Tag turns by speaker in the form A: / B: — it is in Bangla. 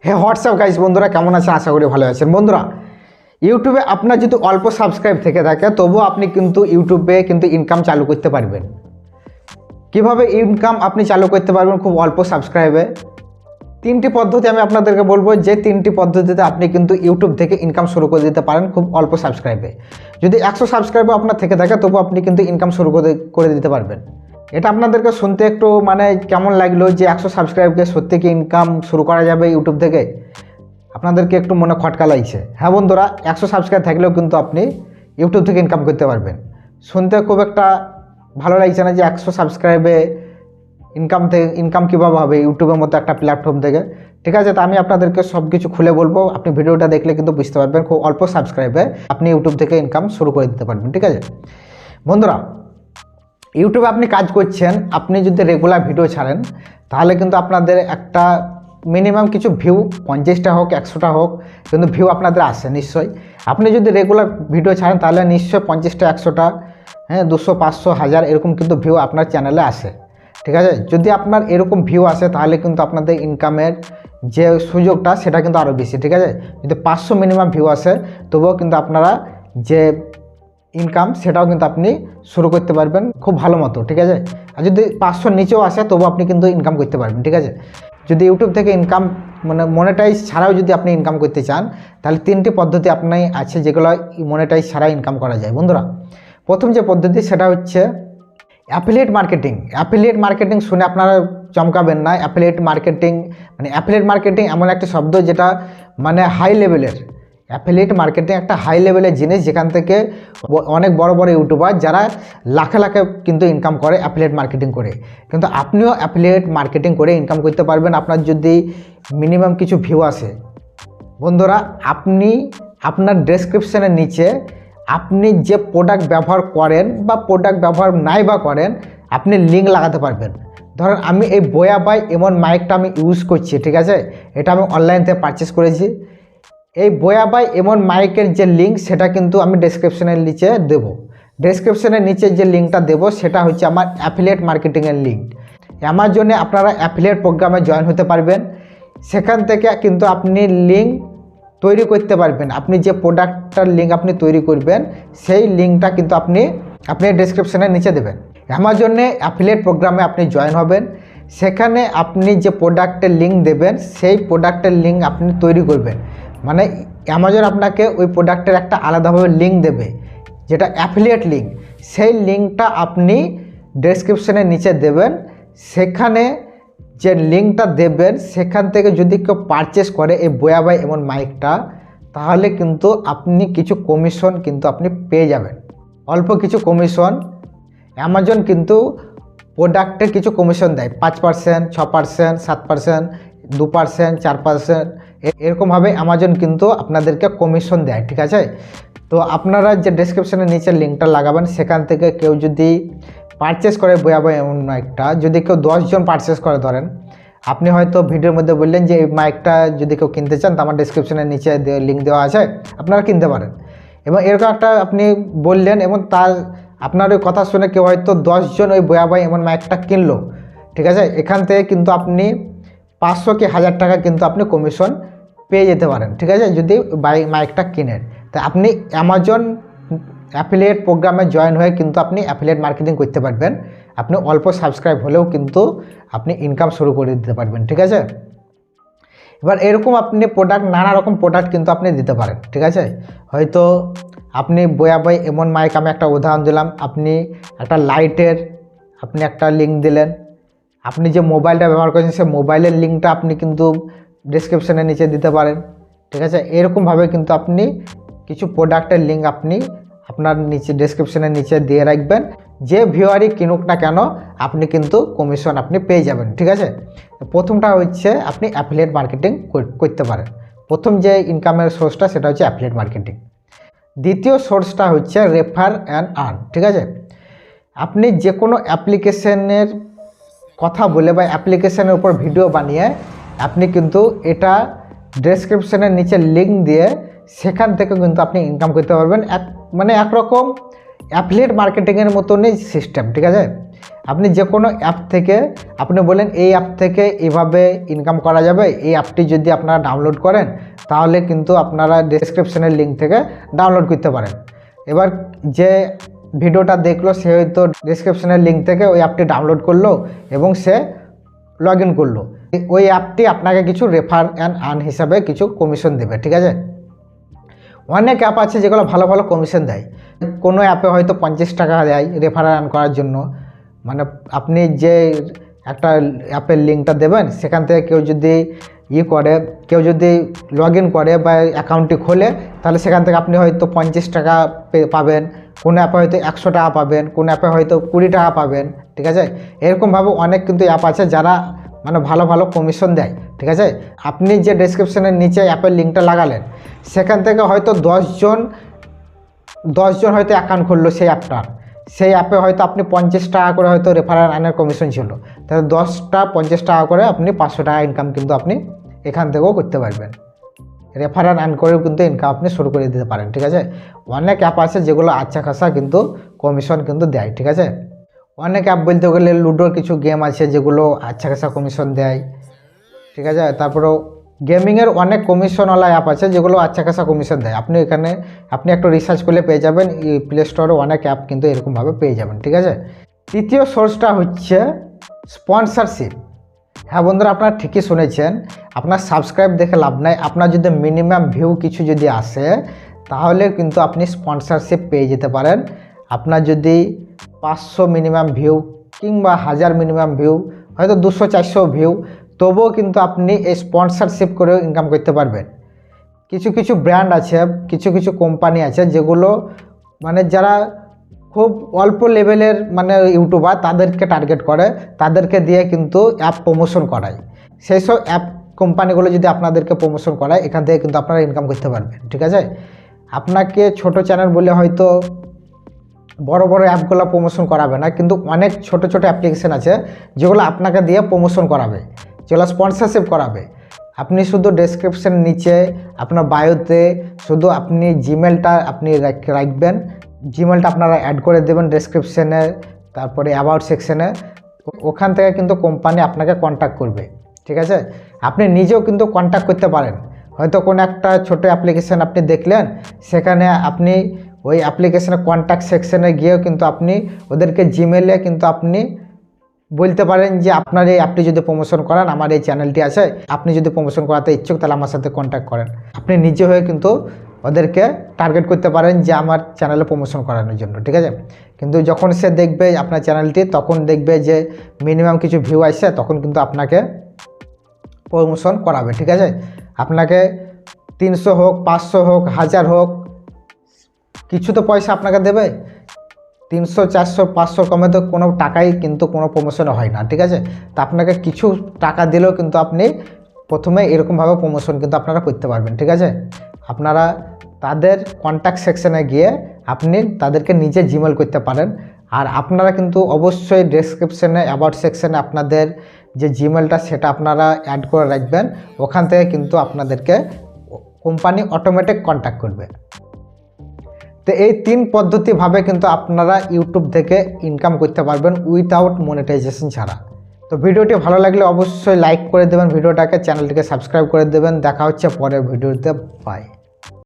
A: হে হোয়াটসঅ্যাপ গাইস, বন্ধুরা কেমন আছেন? আশা করি ভালো আছেন। বন্ধুরা, ইউটিউবে আপনার যদি অল্প সাবস্ক্রাইব থেকে থাকে তবুও আপনি কিন্তু ইউটিউবে কিন্তু ইনকাম চালু করতে পারবেন। কিভাবে ইনকাম আপনি চালু করতে পারবেন খুব অল্প সাবস্ক্রাইবে? তিনটি পদ্ধতি আমি আপনাদেরকে বলবো, যে তিনটি পদ্ধতিতে আপনি কিন্তু ইউটিউব থেকে ইনকাম শুরু করে দিতে পারেন খুব অল্প সাবস্ক্রাইবে। যদি 100 সাবস্ক্রাইবও আপনার থেকে থাকে তবু আপনি কিন্তু ইনকাম শুরু করে দিতে পারবেন। এটা আপনাদেরকে শুনতে একটু কেমন লাগলো যে 100 সাবস্ক্রাইবকে সত্যি কি ইনকাম শুরু করা যাবে ইউটিউব থেকে? আপনাদেরকে একটু মনে খটকা লাগছে। হ্যাঁ বন্ধুরা, 100 সাবস্ক্রাইব থাকলেও কিন্তু আপনি ইউটিউব থেকে ইনকাম করতে পারবেন। শুনতে খুব একটা ভালো লাগছে না যে 100 সাবস্ক্রাইবে ইনকাম কীভাবে হবে ইউটিউবের মতো একটা প্ল্যাটফর্ম থেকে? ঠিক আছে, তো আমি আপনাদেরকে সব কিছু খুলে বলবো। আপনি ভিডিওটা দেখলে কিন্তু বুঝতে পারবেন খুব অল্প সাবস্ক্রাইবে আপনি ইউটিউব থেকে ইনকাম শুরু করে দিতে পারবেন। ঠিক আছে বন্ধুরা, ইউটিউবে আপনি কাজ করছেন, আপনি যদি রেগুলার ভিডিও ছাড়েন তাহলে কিন্তু আপনাদের একটা মিনিমাম কিছু ভিউ 50টা হোক 100টা হোক কিন্তু ভিউ আপনাদের আসে নিশ্চয়ই। আপনি যদি রেগুলার ভিডিও ছাড়েন তাহলে নিশ্চয়ই 50টা 100টা 200 500 1000 এরকম কিন্তু ভিউ আপনার চ্যানেলে আসে। ঠিক আছে, যদি আপনার এরকম ভিউ আসে তাহলে কিন্তু আপনাদের ইনকামের যে সুযোগটা সেটা কিন্তু আরও বেশি। ঠিক আছে, যদি 500 মিনিমাম ভিউ আসে তবুও কিন্তু আপনারা যে ইনকাম সেটাও কিন্তু আপনি শুরু করতে পারবেন খুব ভালো মতো। ঠিক আছে, আর যদি 500 নিচেও আসে তবু আপনি কিন্তু ইনকাম করতে পারবেন। ঠিক আছে, যদি ইউটিউব থেকে ইনকাম মনিটাইজ ছাড়াও যদি আপনি ইনকাম করতে চান তাহলে তিনটি পদ্ধতি আপনার আছে যেগুলো মনিটাইজ ছাড়া ইনকাম করা যায়। বন্ধুরা, প্রথম যে পদ্ধতি সেটা হচ্ছে অ্যাফিলিয়েট মার্কেটিং। অ্যাফিলিয়েট মার্কেটিং শুনে আপনারা চমকাবেন না। অ্যাফিলিয়েট মার্কেটিং এমন একটা শব্দ যেটা হাই লেভেলের। অ্যাফিলিয়েট মার্কেটিং একটা হাই লেভেলের জিনিস, যেখান থেকে অনেক বড় বড় ইউটিউবার যারা লাখে লাখে কিন্তু ইনকাম করে অ্যাফিলিয়েট মার্কেটিং করে। কিন্তু আপনিও অ্যাফিলিয়েট মার্কেটিং করে ইনকাম করতে পারবেন আপনার যদি মিনিমাম কিছু ভিউ আসে। বন্ধুরা, আপনি আপনার ডেসক্রিপশনের নিচে আপনি যে প্রোডাক্ট ব্যবহার করেন বা প্রোডাক্ট ব্যবহার নাই বা করেন আপনি লিঙ্ক লাগাতে পারবেন। ধরেন আমি এই বোয়া বাই এমন মাইকটা আমি ইউজ করছি। ঠিক আছে, এটা আমি অনলাইন থেকে পারচেস করেছি। এই বোয়া বাই এমন মাইকের যে লিঙ্ক সেটা কিন্তু আমি ডেসক্রিপশনের নিচে দেব। ডেসক্রিপশনের নিচে যে লিঙ্কটা দেব সেটা হচ্ছে আমার অ্যাফিলিয়েট মার্কেটিংয়ের লিঙ্ক। অ্যামাজনে আপনারা অ্যাফিলিয়েট প্রোগ্রামে জয়েন হতে পারবেন। সেখান থেকে কিন্তু আপনি লিঙ্ক তৈরি করতে পারবেন। আপনি যে প্রোডাক্টটার লিঙ্ক আপনি তৈরি করবেন সেই লিঙ্কটা কিন্তু আপনি ডেসক্রিপশনের নিচে দেবেন। অ্যামাজনে অ্যাফিলিয়েট প্রোগ্রামে আপনি জয়েন হবেন। সেখানে আপনি যে প্রোডাক্টের লিঙ্ক দেবেন সেই প্রোডাক্টের লিঙ্ক আপনি তৈরি করবেন। অ্যামাজন আপনাকে ওই প্রোডাক্টের একটা আলাদাভাবে লিঙ্ক দেবে যেটা অ্যাফিলিয়েট লিঙ্ক। সেই লিঙ্কটা আপনি ডেসক্রিপশনের নিচে দেবেন। সেখানে যে লিঙ্কটা দেবেন সেখান থেকে যদি কেউ পারচেস করে এই বোয়া বাই এমন মাইকটা তাহলে কিন্তু আপনি কিছু কমিশন কিন্তু আপনি পেয়ে যাবেন, অল্প কিছু কমিশন। অ্যামাজন কিন্তু প্রোডাক্টের কিছু কমিশন দেয়, 5%, 6%, 7%, 2%, 4%, এরকমভাবে অ্যামাজন কিন্তু আপনাদেরকে কমিশন দেয়। ঠিক আছে, তো আপনারা যে ডেসক্রিপশনের নিচে লিঙ্কটা লাগাবেন সেখান থেকে কেউ যদি পারচেস করে বোয়া বাই এমন মাইকটা, যদি কেউ 10 জন পারচেস করে, ধরেন আপনি হয়তো ভিডিওর মধ্যে বললেন যে এই মাইকটা যদি কেউ কিনতে চান তো আমার ডেসক্রিপশনের নিচে লিঙ্ক দেওয়া আছে, আপনারা কিনতে পারেন। এবং এরকম একটা আপনি বললেন এবং আপনার ওই কথা শুনে কেউ হয়তো 10 জন ওই বোয়া বাই এমন মাইকটা কিনলো। ঠিক আছে, এখান থেকে কিন্তু আপনি 500 কি 1000 টাকা কিন্তু আপনি কমিশন পেয়ে যেতে পারেন। ঠিক আছে, যদি মাইকটা কিনেন। তা আপনি অ্যামাজন অ্যাফিলিয়েট প্রোগ্রামে জয়েন হয়ে কিন্তু আপনি অ্যাফিলিয়েট মার্কেটিং করতে পারবেন। আপনি অল্প সাবস্ক্রাইব হলেও কিন্তু আপনি ইনকাম শুরু করে দিতে পারবেন। ঠিক আছে, এবার এরকম আপনি নানা রকম প্রোডাক্ট কিন্তু আপনি দিতে পারেন। ঠিক আছে, হয়তো আপনি বোয়া বাই এমন মাইক, আমি একটা উদাহরণ দিলাম, আপনি একটা লাইটের আপনি একটা লিঙ্ক দিলেন। আপনি যে মোবাইলটা ব্যবহার করছেন সেই মোবাইলের লিঙ্কটা আপনি কিন্তু ডেসক্রিপশনের নিচে দিতে পারেন। ঠিক আছে, এরকমভাবে কিন্তু আপনি কিছু প্রোডাক্টের লিঙ্ক আপনি আপনার নিচে ডেসক্রিপশনের নিচে দিয়ে রাখবেন। যে ভিউয়ারই কিনুক না কেন আপনি কিন্তু কমিশন আপনি পেয়ে যাবেন। ঠিক আছে, প্রথমটা হচ্ছে আপনি অ্যাফিলিয়েট মার্কেটিং করতে পারেন। প্রথম যে ইনকামের সোর্সটা সেটা হচ্ছে অ্যাফিলিয়েট মার্কেটিং। দ্বিতীয় সোর্সটা হচ্ছে রেফার অ্যান্ড আর্ন। ঠিক আছে, আপনি যে কোনো অ্যাপ্লিকেশনের কথা বলে বা অ্যাপ্লিকেশনের উপর ভিডিও বানিয়ে আপনি কিন্তু এটা ডেসক্রিপশনের নিচে লিঙ্ক দিয়ে সেখান থেকে কিন্তু আপনি ইনকাম করতে পারবেন। একরকম অ্যাফিলিয়েট মার্কেটিংয়ের মতনই সিস্টেম। ঠিক আছে, আপনি যে কোনো অ্যাপ থেকে আপনি বলেন এই অ্যাপ থেকে এভাবে ইনকাম করা যাবে, এই অ্যাপটি যদি আপনারা ডাউনলোড করেন তাহলে কিন্তু আপনারা ডেসক্রিপশনের লিঙ্ক থেকে ডাউনলোড করতে পারেন। এবার যে ভিডিওটা দেখলো সে হয়তো ডেসক্রিপশনের লিঙ্ক থেকে ওই অ্যাপটি ডাউনলোড করলো এবং সে লগ ইন করলো। ওই অ্যাপটি আপনাকে কিছু রেফার অ্যান্ড আর্ন হিসাবে কিছু কমিশন দেবে, ঠিক আছে। অনেক অ্যাপ আছে যেগুলো ভালো ভালো কমিশন দেয়। কোনো অ্যাপে হয়তো 50 টাকা দেয় রেফার আর্ন করার জন্য, মানে আপনি যে একটা অ্যাপের লিঙ্কটা দেবেন সেখান থেকে কেউ যদি কেউ যদি লগ ইন করে বা অ্যাকাউন্টটি খোলে তাহলে সেখান থেকে আপনি হয়তো 50 টাকা পাবেন, কোনো অ্যাপে হয়তো 100 টাকা পাবেন, কোনো অ্যাপে হয়তো 20 টাকা পাবেন, ঠিক আছে। এরকমভাবে অনেক কিন্তু অ্যাপ আছে যারা মানে ভালো ভালো কমিশন দেয়, ঠিক আছে। আপনি যে ডেসক্রিপশনের নিচে অ্যাপের লিঙ্কটা লাগালেন সেখান থেকে হয়তো 10 জন হয়তো অ্যাকাউন্ট খুললো সেই অ্যাপে হয়তো আপনি 50 টাকা করে হয়তো রেফারেল আর্নের কমিশন ছিল, তাহলে 10টা 50 টাকা করে আপনি 500 টাকা ইনকাম কিন্তু আপনি এখান থেকেও করতে পারবেন। রেফারেল আর্ন করেও কিন্তু ইনকাম আপনি শুরু করে দিতে পারেন, ঠিক আছে। অনেক অ্যাপ আছে যেগুলো আচ্ছা খাসা কিন্তু কমিশন কিন্তু দেয়, ঠিক আছে। অনেক অ্যাপ বলতে গেলে লুডোর কিছু গেম আছে যেগুলো আচ্ছা খাসা কমিশন দেয়, ঠিক আছে। তারপরেও গেমিংয়ের অনেক কমিশনওয়ালা অ্যাপ আছে যেগুলো আচ্ছা খাসা কমিশন দেয়। আপনি একটু রিসার্চ করলে পেয়ে যাবেন, প্লে স্টোরে অনেক অ্যাপ কিন্তু এরকমভাবে পেয়ে যাবেন, ঠিক আছে। তৃতীয় সোর্সটা হচ্ছে স্পন্সরশিপ। হ্যাঁ বন্ধুরা, আপনারা ঠিকই শুনেছেন, আপনার সাবস্ক্রাইব দেখে লাভ নাই। আপনার যদি মিনিমাম ভিউ কিছু যদি আসে তাহলে কিন্তু আপনি স্পন্সরশিপ পেয়ে যেতে পারেন। আপনার যদি 500 মিনিমাম ভিউ কিংবা 1000 মিনিমাম ভিউ, হয়তো 200-400 ভিউ, তবুও কিন্তু আপনি এই স্পন্সরশিপ করেও ইনকাম করতে পারবেন। কিছু কিছু ব্র্যান্ড আছে, কিছু কিছু কোম্পানি আছে যেগুলো মানে যারা খুব অল্প লেভেলের মানে ইউটিউবার তাদেরকে টার্গেট করে, তাদেরকে দিয়ে কিন্তু অ্যাপ প্রমোশন করায়। সেই সব অ্যাপ কোম্পানিগুলো যদি আপনাদেরকে প্রমোশন করায় এখান থেকে কিন্তু আপনারা ইনকাম করতে পারবেন, ঠিক আছে। আপনাকে ছোট চ্যানেল বলে হয়তো বড় বড় অ্যাপগুলো প্রমোশন করাবে না, কিন্তু অনেক ছোট ছোট অ্যাপ্লিকেশান আছে যেগুলো আপনাকে দিয়ে প্রমোশন করাবে, যেগুলো স্পন্সরশিপ করাবে। আপনি শুধু ডেসক্রিপশন নিচে আপনার বায়োতে শুধু আপনি জিমেলটা আপনি রাখবেন, জিমেলটা আপনারা অ্যাড করে দেবেন ডেসক্রিপশনে, তারপরে অ্যাবাউট সেকশনে, ওখান থেকে কিন্তু কোম্পানি আপনাকে কন্ট্যাক্ট করবে, ঠিক আছে। আপনি নিজেও কিন্তু কন্ট্যাক্ট করতে পারেন। হয়তো কোনো একটা ছোট অ্যাপ্লিকেশান আপনি দেখলেন, সেখানে আপনি ওই অ্যাপ্লিকেশানে কন্ট্যাক্ট সেকশনে গিয়েও কিন্তু আপনি ওদেরকে জিমেলে কিন্তু আপনি বলতে পারেন যে আপনার এই অ্যাপটি যদি প্রমোশন করান, আমার এই চ্যানেলটি আছে, আপনি যদি প্রমোশন করাতে ইচ্ছুক তাহলে আমার সাথে কন্ট্যাক্ট করেন। আপনি নিজে হয়ে কিন্তু ওদেরকে টার্গেট করতে পারেন যে আমার চ্যানেলে প্রমোশন করানোর জন্য, ঠিক আছে। কিন্তু যখন সে দেখবে আপনার চ্যানেলটি, তখন দেখবে যে মিনিমাম কিছু ভিউ আসছে, তখন কিন্তু আপনাকে প্রমোশন করাবে, ঠিক আছে। আপনাকে 300 হোক, 500 হোক, 1000 হোক, কিছু তো পয়সা আপনাকে দেবে। 300, 400, 500 কমে তো কোনো টাকাই কিন্তু কোনো প্রমোশন হয় না, ঠিক আছে। তা আপনাকে কিছু টাকা দিলেও কিন্তু আপনি প্রথমে এরকমভাবে প্রমোশন কিন্তু আপনারা করতে পারবেন, ঠিক আছে। আপনারা তাদের কন্ট্যাক্ট সেকশনে গিয়ে আপনি তাদেরকে নিজে জিমেল করতে পারেন। আর আপনারা কিন্তু অবশ্যই ডেসক্রিপশনে অ্যাবাউট সেকশনে আপনাদের যে জিমেলটা সেটা আপনারা অ্যাড করে রাখবেন, ওখান থেকে কিন্তু আপনাদেরকে কোম্পানি অটোমেটিক কন্ট্যাক্ট করবে। তো এই 3 পদ্ধতিভাবে কিন্তু আপনারা ইউটিউব থেকে ইনকাম করতে পারবেন উইথাউট মনিটাইজেশন ছাড়া। তো ভিডিওটি ভালো লাগলে অবশ্যই লাইক করে দেবেন ভিডিওটাকে, চ্যানেলটিকে সাবস্ক্রাইব করে দেবেন। দেখা হচ্ছে পরের ভিডিওতে, বাই।